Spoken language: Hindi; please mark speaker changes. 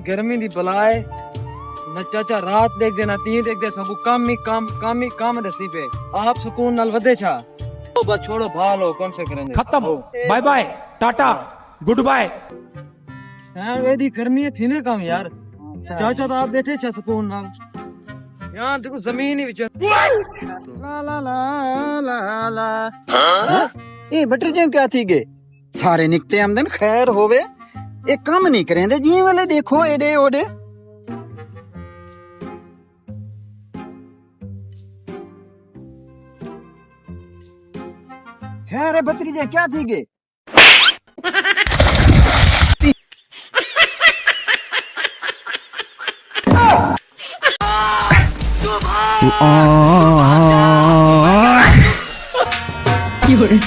Speaker 1: गर्मी दी बलाए न चाचा रात देख दे ना तीन देख दे सबू काम दसी पे आप सुकून नाल वदे छा ओ बस छोड़ो भालो कौन से करेंगे
Speaker 2: खत्म bye bye tata goodbye.
Speaker 1: हां एदी गर्मी थी ने काम यार चाचा तो आप बैठे छा सुकून नाल यार देखो जमीन ही विच
Speaker 3: ला ला ला ला ला ए बटर जे क्या थी गे सारे निकते आमदन खैर होवे एक काम नहीं करेंदे जी वाले देखो एडे ओडे खैर है बतरी जे क्या थी गे
Speaker 4: 有人。